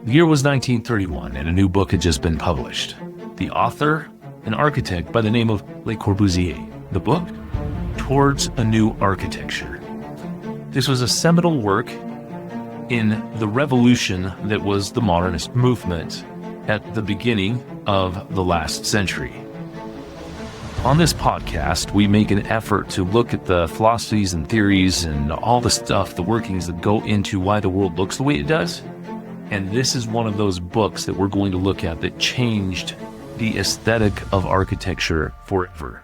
The year was 1931, and a new book had just been published. The author, an architect by the name of Le Corbusier. The book, Towards a New Architecture. This was a seminal work in the revolution that was the modernist movement at the beginning of the last century. On this podcast, we make an effort to look at the philosophies and theories and all the stuff, the workings that go into why the world looks the way it does. And this is one of those books that we're going to look at that changed the aesthetic of architecture forever.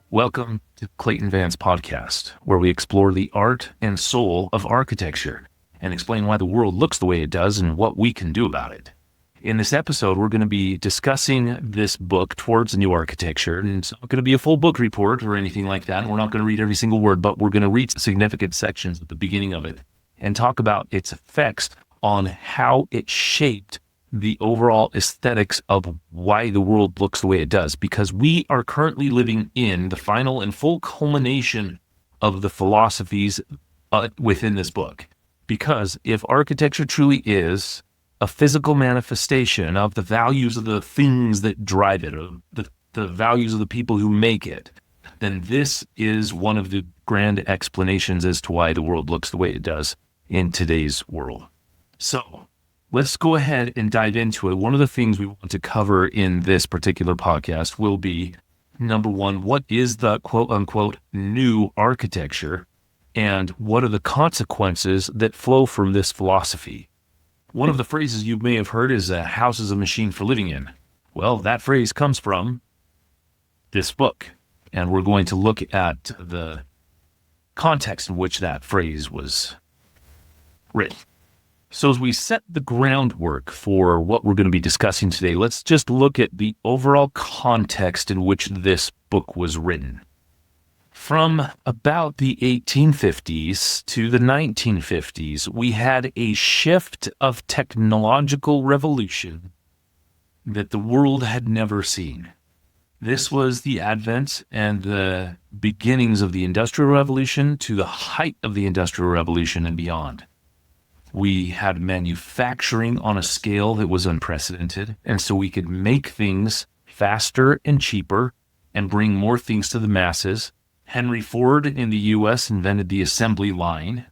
Welcome to Clayton Van's podcast, where we explore the art and soul of architecture and explain why the world looks the way it does and what we can do about it. In this episode, we're going to be discussing this book, Towards a New Architecture, and it's not going to be a full book report or anything like that. We're not going to read every single word, but we're going to read significant sections at the beginning of it and talk about its effects on how it shaped the overall aesthetics of why the world looks the way it does, because we are currently living in the final and full culmination of the philosophies within this book. Because if architecture truly is a physical manifestation of the values of the things that drive it, or the values of the people who make it, then this is one of the grand explanations as to why the world looks the way it does in today's world. So let's go ahead and dive into it. One of the things we want to cover in this particular podcast will be, number one, what is the quote-unquote new architecture, and what are the consequences that flow from this philosophy? One of the phrases you may have heard is, a house is a machine for living in. Well, that phrase comes from this book, and we're going to look at the context in which that phrase was written. So as we set the groundwork for what we're going to be discussing today, let's just look at the overall context in which this book was written. From about the 1850s to the 1950s, we had a shift of technological revolution that the world had never seen. This was the advent and the beginnings of the Industrial Revolution to the height of the Industrial Revolution and beyond. We had manufacturing on a scale that was unprecedented, and so we could make things faster and cheaper and bring more things to the masses. Henry Ford in the U.S. invented the assembly line,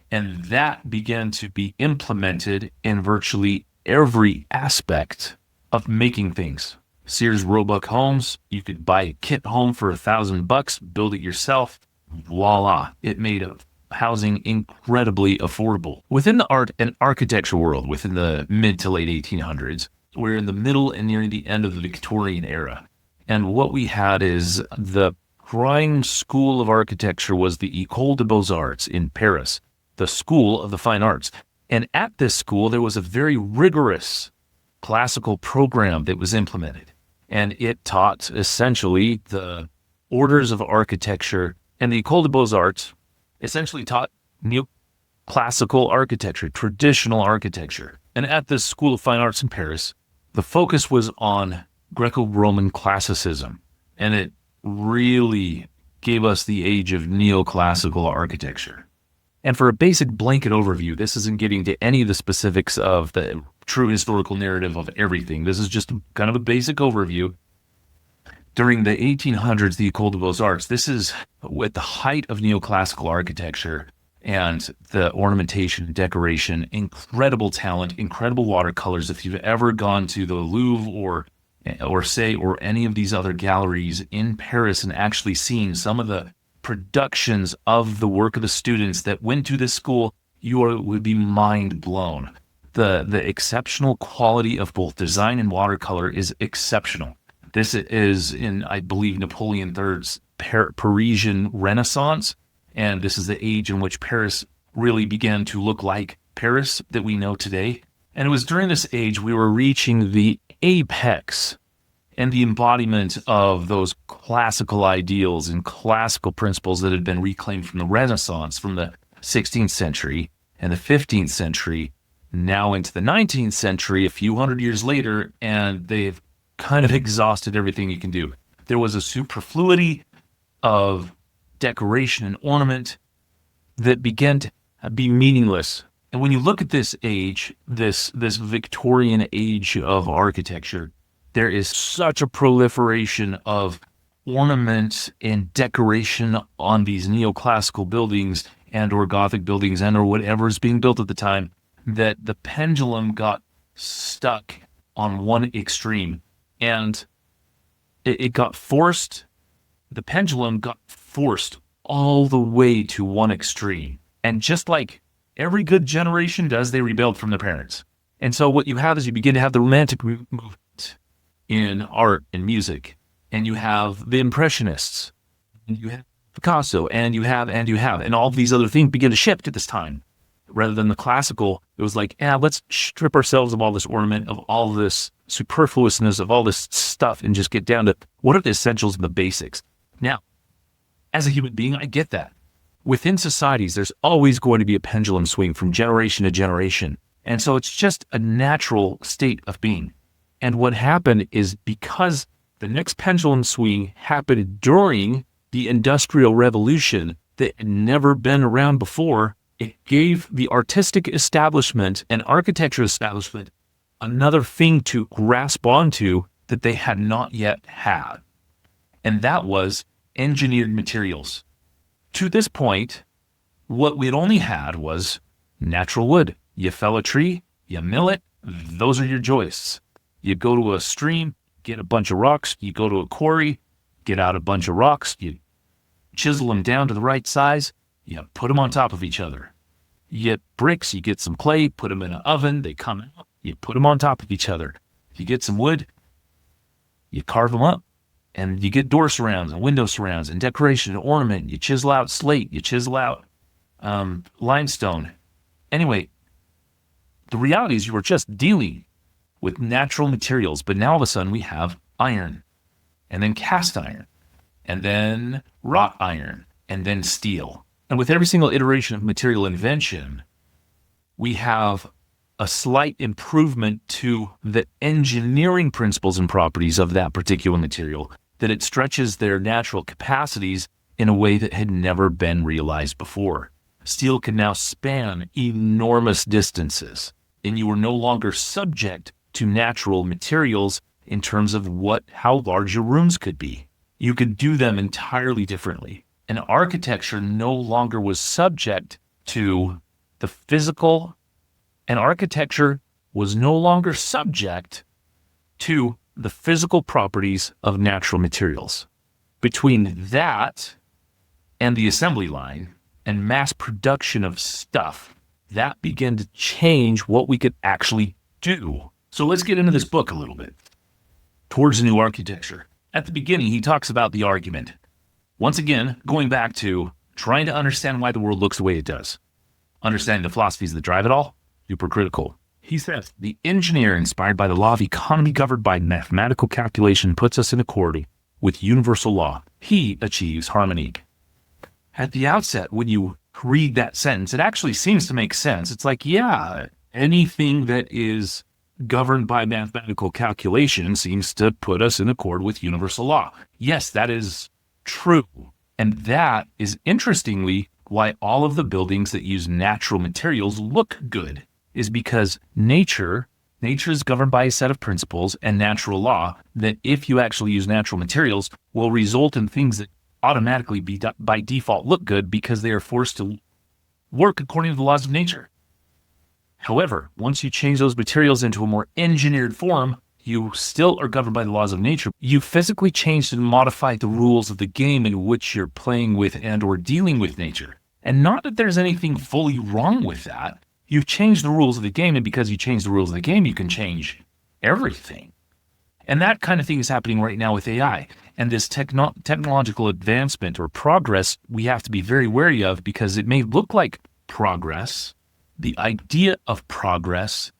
and that began to be implemented in virtually every aspect of making things. Sears Roebuck Homes, you could buy a kit home for $1,000, build it yourself, voila, it made housing incredibly affordable. Within the art and architecture world, within the mid to late 1800s, we're in the middle and near the end of the Victorian era. And what we had is the prime school of architecture was the École des Beaux-Arts in Paris, the School of the Fine Arts. And at this school, there was a very rigorous classical program that was implemented. And it taught essentially the orders of architecture, and the École des Beaux-Arts essentially taught neoclassical architecture, traditional architecture. And at this School of Fine Arts in Paris, the focus was on Greco-Roman classicism. And it really gave us the age of neoclassical architecture. And for a basic blanket overview, this isn't getting to any of the specifics of the true historical narrative of everything. This is just kind of a basic overview. During the 1800s, the École des Beaux-Arts, this is at the height of neoclassical architecture and the ornamentation, decoration, incredible talent, incredible watercolors. If you've ever gone to the Louvre or any of these other galleries in Paris and actually seen some of the productions of the work of the students that went to this school, would be mind blown. The exceptional quality of both design and watercolor is exceptional. This is in, I believe, Napoleon III's Parisian Renaissance, and this is the age in which Paris really began to look like Paris that we know today. And it was during this age we were reaching the apex and the embodiment of those classical ideals and classical principles that had been reclaimed from the Renaissance, from the 16th century and the 15th century, now into the 19th century, a few hundred years later, and they've kind of exhausted everything you can do. There was a superfluity of decoration and ornament that began to be meaningless And when you look at this age, this Victorian age of architecture, there is such a proliferation of ornament and decoration on these neoclassical buildings and or Gothic buildings and or whatever is being built at the time, that the pendulum got stuck on one extreme. And it got forced, the pendulum got forced all the way to one extreme. And just like every good generation does, they rebelled from their parents. And so what you have is you begin to have the Romantic movement in art and music, and you have the Impressionists, and you have Picasso, and you have, and all of these other things begin to shift at this time. Rather than the classical, it was like, let's strip ourselves of all this ornament, of all this superfluousness, of all this stuff, and just get down to what are the essentials and the basics. Now, as a human being, I get that. Within societies, there's always going to be a pendulum swing from generation to generation. And so it's just a natural state of being. And what happened is because the next pendulum swing happened during the Industrial Revolution that had never been around before, it gave the artistic establishment and architecture establishment another thing to grasp onto that they had not yet had. And that was engineered materials. To this point, what we'd only had was natural wood. You fell a tree, you mill it, those are your joists. You go to a stream, get a bunch of rocks. You go to a quarry, get out a bunch of rocks. You chisel them down to the right size. You put them on top of each other. You get bricks, you get some clay, put them in an oven. They come out. You put them on top of each other. You get some wood, you carve them up. And you get door surrounds and window surrounds and decoration and ornament. You chisel out slate. You chisel out limestone. Anyway, the reality is you were just dealing with natural materials. But now all of a sudden we have iron, and then cast iron, and then wrought iron, and then steel. And with every single iteration of material invention, we have a slight improvement to the engineering principles and properties of that particular material, that it stretches their natural capacities in a way that had never been realized before. Steel can now span enormous distances, and you are no longer subject to natural materials in terms of how large your rooms could be. You could do them entirely differently. And architecture no longer was subject to the physical, and architecture was no longer subject to the physical properties of natural materials. Between that and the assembly line and mass production of stuff, that began to change what we could actually do. So let's get into this book a little bit. Towards a New Architecture. At the beginning, he talks about the argument. Once again, going back to trying to understand why the world looks the way it does. Understanding the philosophies that drive it all, super critical. He says, the engineer inspired by the law of economy governed by mathematical calculation puts us in accord with universal law. He achieves harmony. At the outset, when you read that sentence, it actually seems to make sense. It's like, yeah, anything that is governed by mathematical calculation seems to put us in accord with universal law. Yes, that is true. And that is interestingly why all of the buildings that use natural materials look good. Is because nature is governed by a set of principles and natural law that if you actually use natural materials will result in things that automatically by default look good because they are forced to work according to the laws of nature. However, once you change those materials into a more engineered form, you still are governed by the laws of nature. You physically changed and modified the rules of the game in which you're playing with and or dealing with nature. And not that there's anything fully wrong with that. You've changed the rules of the game, and because you change the rules of the game, you can change everything. And that kind of thing is happening right now with AI. And this technological advancement or progress, we have to be very wary of because it may look like progress. The idea of progress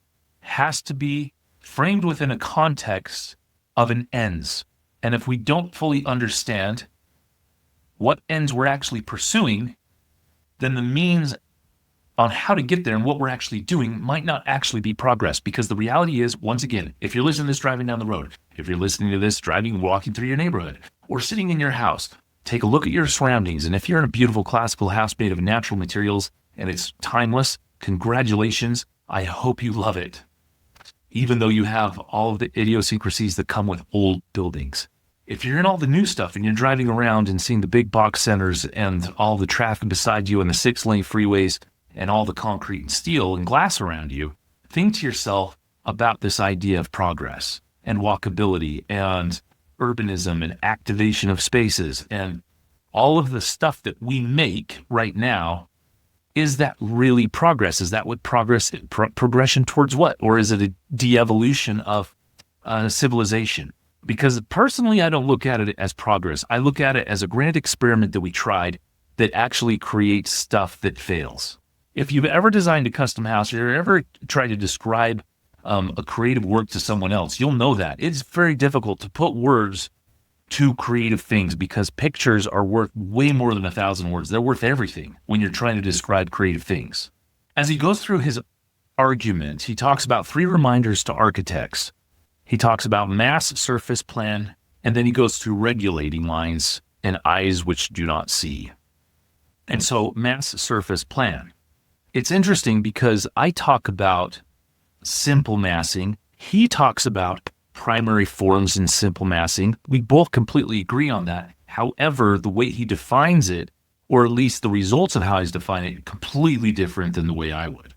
has to be framed within a context of an ends. And if we don't fully understand what ends we're actually pursuing, then the means on how to get there and what we're actually doing might not actually be progress. Because the reality is, once again, if you're listening to this driving down the road, if you're listening to this walking through your neighborhood, or sitting in your house, take a look at your surroundings. And if you're in a beautiful classical house made of natural materials and it's timeless, Congratulations. I hope you love it, even though you have all of the idiosyncrasies that come with old buildings. If you're in all the new stuff and you're driving around and seeing the big box centers and all the traffic beside you and the 6-lane freeways and all the concrete and steel and glass around you, think to yourself about this idea of progress and walkability and urbanism and activation of spaces and all of the stuff that we make right now. Is that really progress? Is that what progress is? Progression towards what? Or is it a de-evolution of civilization? Because personally, I don't look at it as progress. I look at it as a grand experiment that we tried that actually creates stuff that fails. If you've ever designed a custom house or ever tried to describe a creative work to someone else, you'll know that. It's very difficult to put words to creative things because pictures are worth way more than 1,000 words. They're worth everything when you're trying to describe creative things. As he goes through his argument, he talks about 3 reminders to architects. He talks about mass surface plan, and then he goes through regulating lines and eyes which do not see. And so mass surface plan. It's interesting because I talk about simple massing. He talks about primary forms in simple massing. We both completely agree on that. However, the way he defines it, or at least the results of how he's defining it, completely different than the way I would.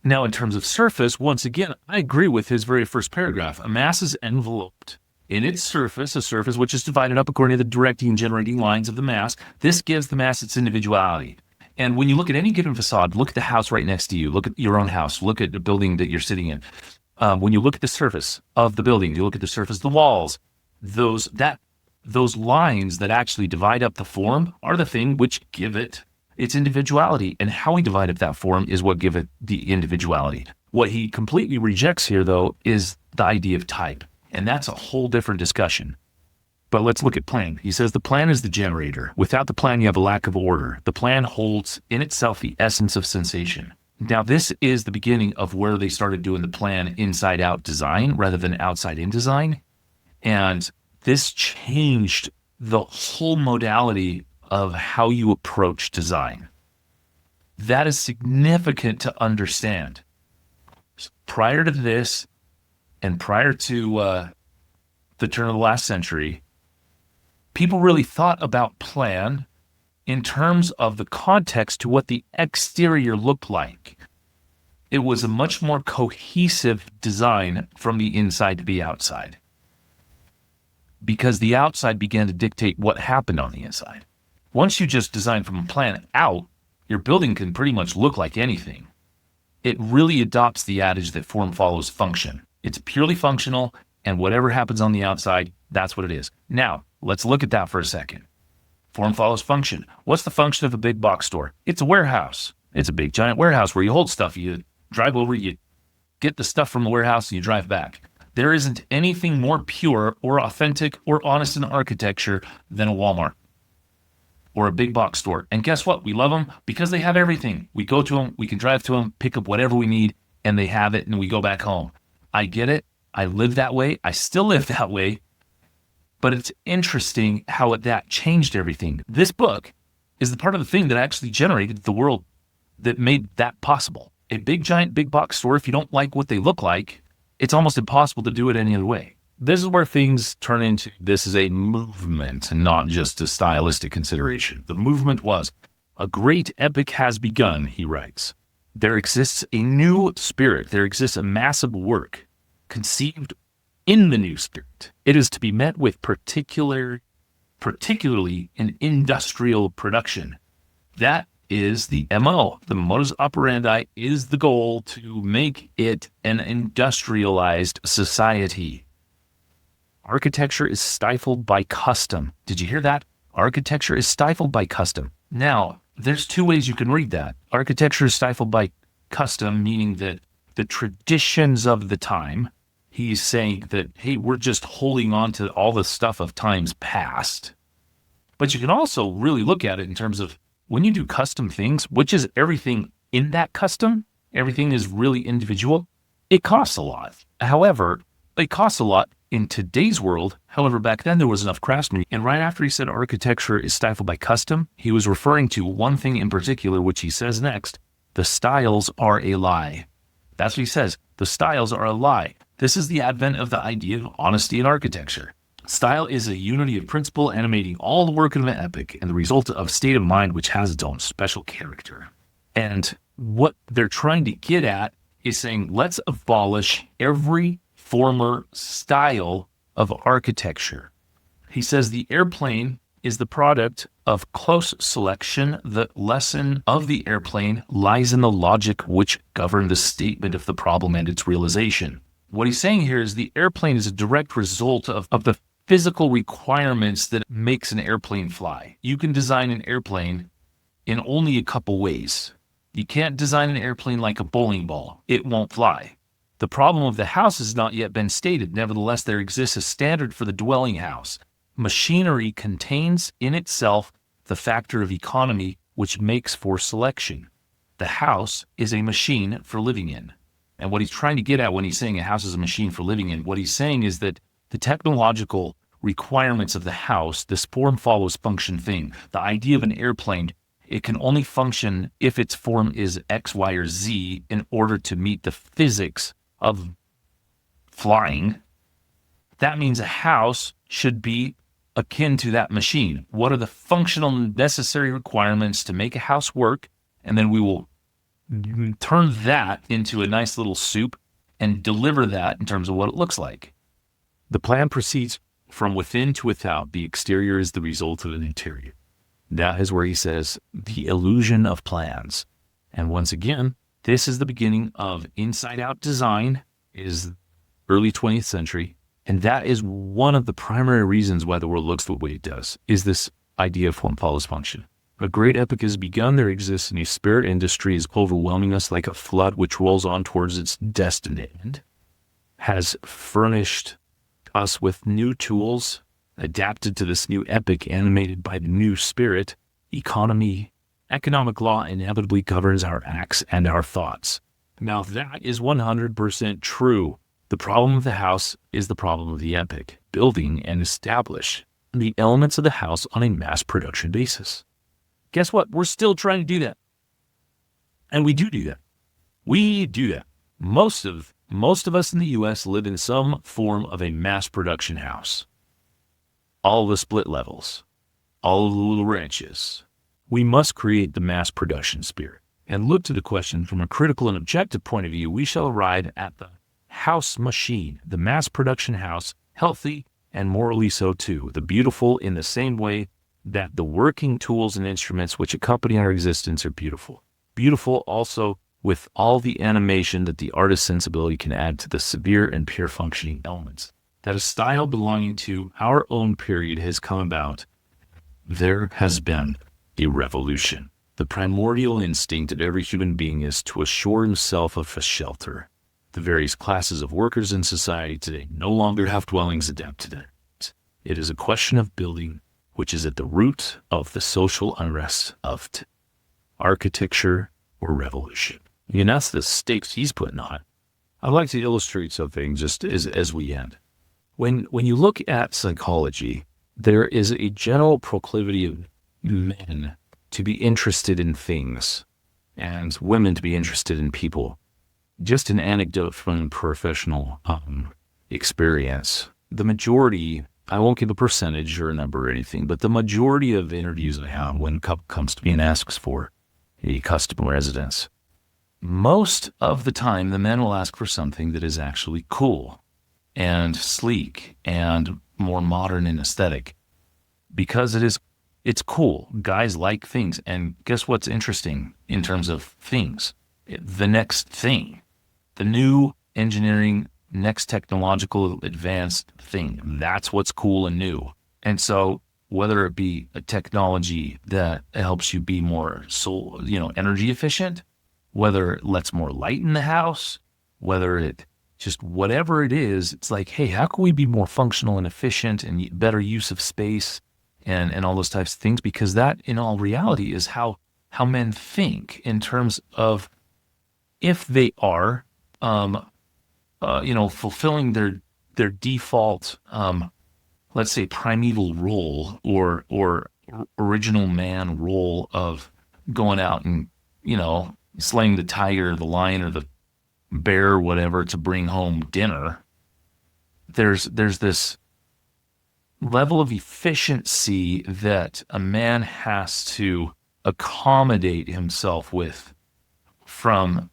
Now, in terms of surface, once again, I agree with his very first paragraph. A mass is enveloped in its surface, a surface which is divided up according to the directing and generating lines of the mass. This gives the mass its individuality. And when you look at any given facade, look at the house right next to you, look at your own house, look at the building that you're sitting in. When you look at the surface of the building, you look at the surface of the walls, those lines that actually divide up the form are the thing which give it its individuality. And how we divide up that form is what give it the individuality. What he completely rejects here, though, is the idea of type. And that's a whole different discussion. But let's look at plan. He says the plan is the generator. Without the plan, you have a lack of order. The plan holds in itself the essence of sensation. Now, this is the beginning of where they started doing the plan inside-out design rather than outside-in design. And this changed the whole modality of how you approach design. That is significant to understand. Prior to this, and prior to the turn of the last century, people really thought about plan in terms of the context to what the exterior looked like. It was a much more cohesive design from the inside to the outside, because the outside began to dictate what happened on the inside. Once you just design from a plan out, your building can pretty much look like anything. It really adopts the adage that form follows function. It's purely functional, and whatever happens on the outside, that's what it is. Now, let's look at that for a second. Form follows function. What's the function of a big box store? It's a warehouse. It's a big giant warehouse where you hold stuff. You drive over, you get the stuff from the warehouse, and you drive back. There isn't anything more pure or authentic or honest in architecture than a Walmart or a big box store. And guess what? We love them because they have everything. We go to them, we can drive to them, pick up whatever we need, and they have it, and we go back home. I get it. I live that way. I still live that way. But it's interesting how that changed everything. This book is the part of the thing that actually generated the world that made that possible. A big, giant, big box store, if you don't like what they look like, it's almost impossible to do it any other way. This is where things turn into, this is a movement and not just a stylistic consideration. The movement was, a great epic has begun, he writes. There exists a new spirit. There exists a massive work conceived in the new spirit. It is to be met with particularly in industrial production. That is the MO. The modus operandi is the goal to make it an industrialized society. Architecture is stifled by custom. Did you hear that? Architecture is stifled by custom. Now, there's 2 ways you can read that. Architecture is stifled by custom, meaning that the traditions of the time. He's saying that, hey, we're just holding on to all the stuff of times past. But you can also really look at it in terms of when you do custom things, which is everything in that custom, everything is really individual, it costs a lot. However, it costs a lot in today's world. However, back then there was enough craftsmen. And right after he said architecture is stifled by custom, he was referring to one thing in particular, which he says next, The styles are a lie. That's what he says. The styles are a lie. This is the advent of the idea of honesty in architecture. Style is a unity of principle animating all the work of an epic and the result of state of mind which has its own special character. And what they're trying to get at is saying, let's abolish every former style of architecture. He says the airplane is the product of close selection. The lesson of the airplane lies in the logic which governed the statement of the problem and its realization. What he's saying here is the airplane is a direct result of the physical requirements that makes an airplane fly. You can design an airplane in only a couple ways. You can't design an airplane like a bowling ball. It won't fly. The problem of the house has not yet been stated. Nevertheless, there exists a standard for the dwelling house. Machinery contains in itself the factor of economy which makes for selection. The house is a machine for living in. And what he's trying to get at when he's saying a house is a machine for living in, what he's saying is that the technological requirements of the house, this form follows function thing, the idea of an airplane, it can only function if its form is X, Y, or Z in order to meet the physics of flying. That means a house should be akin to that machine. What are the functional necessary requirements to make a house work? And then we will turn that into a nice little soup and deliver that in terms of what it looks like. The plan proceeds from within to without. The exterior is the result of an interior. That is where he says the illusion of plans. And once again, this is the beginning of inside-out design, is early 20th century. And that is one of the primary reasons why the world looks the way it does, is this idea of form follows function. A great epic has begun. There exists a spirit industry is overwhelming us like a flood which rolls on towards its destined end, has furnished us with new tools adapted to this new epic animated by the new spirit. Economy, economic law inevitably governs our acts and our thoughts. Now that is 100% true. The problem of the house is the problem of the epic, building and establish the elements of the house on a mass production basis. Guess what? We're still trying to do that. And we do that. We do that. Most of us in the U.S. live in some form of a mass production house. All the split levels, all the little ranches. We must create the mass production spirit and look to the question from a critical and objective point of view. We shall arrive at the house machine, the mass production house, healthy and morally so too, the beautiful in the same way that the working tools and instruments which accompany our existence are beautiful. Beautiful also with all the animation that the artist's sensibility can add to the severe and pure functioning elements. That a style belonging to our own period has come about. There has been a revolution. The primordial instinct of every human being is to assure himself of a shelter. The various classes of workers in society today no longer have dwellings adapted to it. It is a question of building, which is at the root of the social unrest of architecture or revolution. And that's the stakes he's putting on. I'd like to illustrate something just as we end. When you look at psychology, there is a general proclivity of men to be interested in things and women to be interested in people. Just an anecdote from professional experience. The majority, I won't give a percentage or a number or anything, but the majority of interviews I have when a couple comes to me and asks for a custom residence, most of the time the men will ask for something that is actually cool and sleek and more modern in aesthetic because it's cool. Guys like things. And guess what's interesting in terms of things? The next thing. The new engineering, next technological advanced thing. That's what's cool and new. And so whether it be a technology that helps you be more energy efficient, whether it lets more light in the house, whether it just whatever it is, it's like, hey, how can we be more functional and efficient and better use of space and all those types of things? Because that in all reality is how men think in terms of if they are fulfilling their default, let's say primeval role or original man role of going out and, slaying the tiger, the lion, or the bear, or whatever, to bring home dinner. There's this level of efficiency that a man has to accommodate himself with from,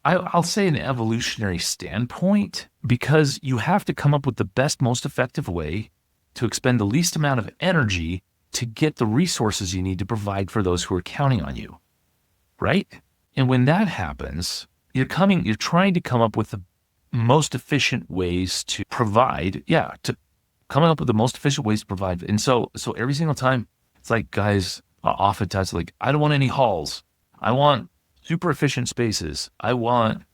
I'll say, an evolutionary standpoint, because you have to come up with the best, most effective way to expend the least amount of energy to get the resources you need to provide for those who are counting on you, right? And when that happens, you're trying to come up with the most efficient ways to provide, coming up with the most efficient ways to provide. And so every single time, it's like guys oftentimes like, I don't want any halls. I want super efficient spaces. And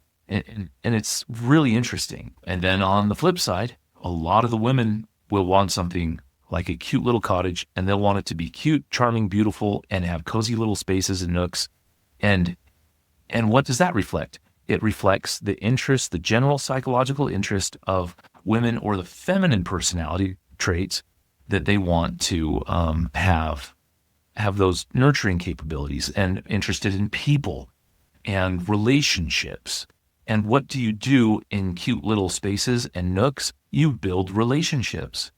it's really interesting. And then on the flip side, a lot of the women will want something like a cute little cottage, and they'll want it to be cute, charming, beautiful, and have cozy little spaces and nooks. And what does that reflect? It reflects the interest, the general psychological interest of women, or the feminine personality traits that they want to have those nurturing capabilities, and interested in people and relationships. And what do you do in cute little spaces and nooks? You build relationships.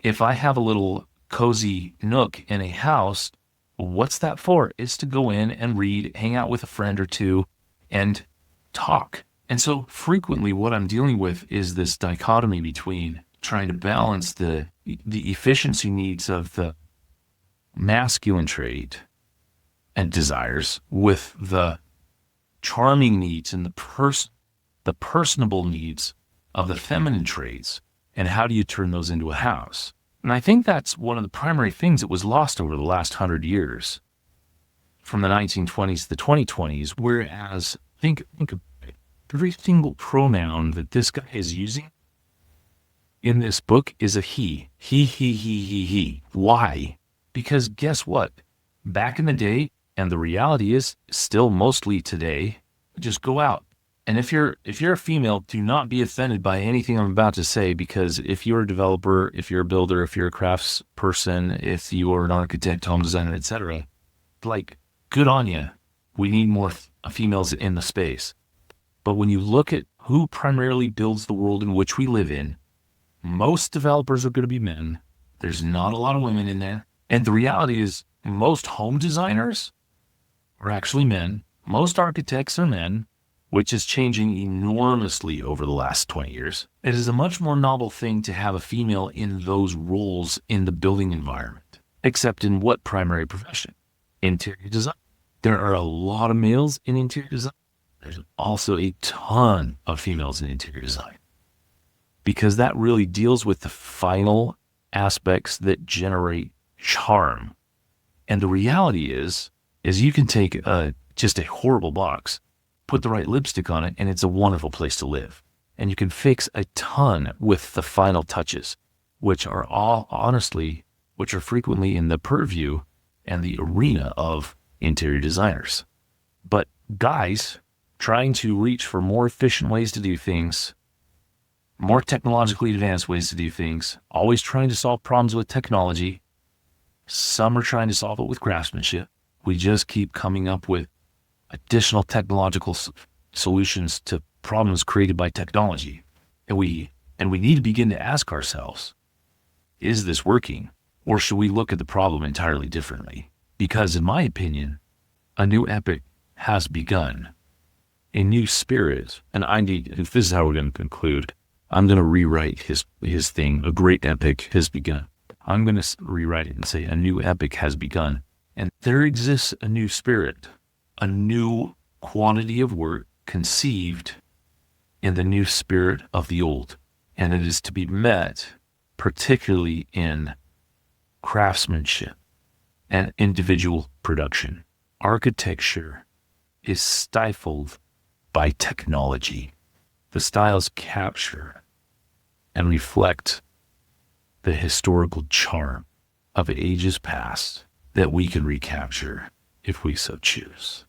If I have a little cozy nook in a house, what's that for? It's to go in and read, hang out with a friend or two, and talk. And so frequently what I'm dealing with is this dichotomy between trying to balance the efficiency needs of the masculine trait and desires with the charming needs and the personable needs of the feminine traits. And how do you turn those into a house? And I think that's one of the primary things that was lost over the last 100 years, from the 1920s to the 2020s, whereas think of every single pronoun that this guy is using in this book is a he. He. Why? Because guess what? Back in the day, and the reality is still mostly today, just go out. And if you're a female, do not be offended by anything I'm about to say, because if you're a developer, if you're a builder, if you're a crafts person, if you are an architect, home designer, etc., like, good on you. We need more females in the space. But when you look at who primarily builds the world in which we live in, most developers are going to be men. There's not a lot of women in there. And the reality is most home designers are actually men. Most architects are men, which is changing enormously over the last 20 years. It is a much more novel thing to have a female in those roles in the building environment, except in what primary profession? Interior design. There are a lot of males in interior design. There's also a ton of females in interior design, because that really deals with the final aspects that generate charm. And the reality is you can take just a horrible box, put the right lipstick on it, and it's a wonderful place to live. And you can fix a ton with the final touches, which are frequently in the purview and the arena of interior designers. But guys trying to reach for more efficient ways to do things, more technologically advanced ways to do things, always trying to solve problems with technology. Some are trying to solve it with craftsmanship. We just keep coming up with additional technological solutions to problems created by technology. And we need to begin to ask ourselves, is this working? Or should we look at the problem entirely differently? Because in my opinion, a new epoch has begun. A new spirit, and if this is how we're going to conclude, I'm going to rewrite his thing. A great epoch has begun. I'm going to rewrite it and say a new epoch has begun. And there exists a new spirit, a new quantity of work conceived in the new spirit of the old. And it is to be met particularly in craftsmanship and individual production. Architecture is stifled by technology. The styles capture and reflect the historical charm of ages past that we can recapture if we so choose.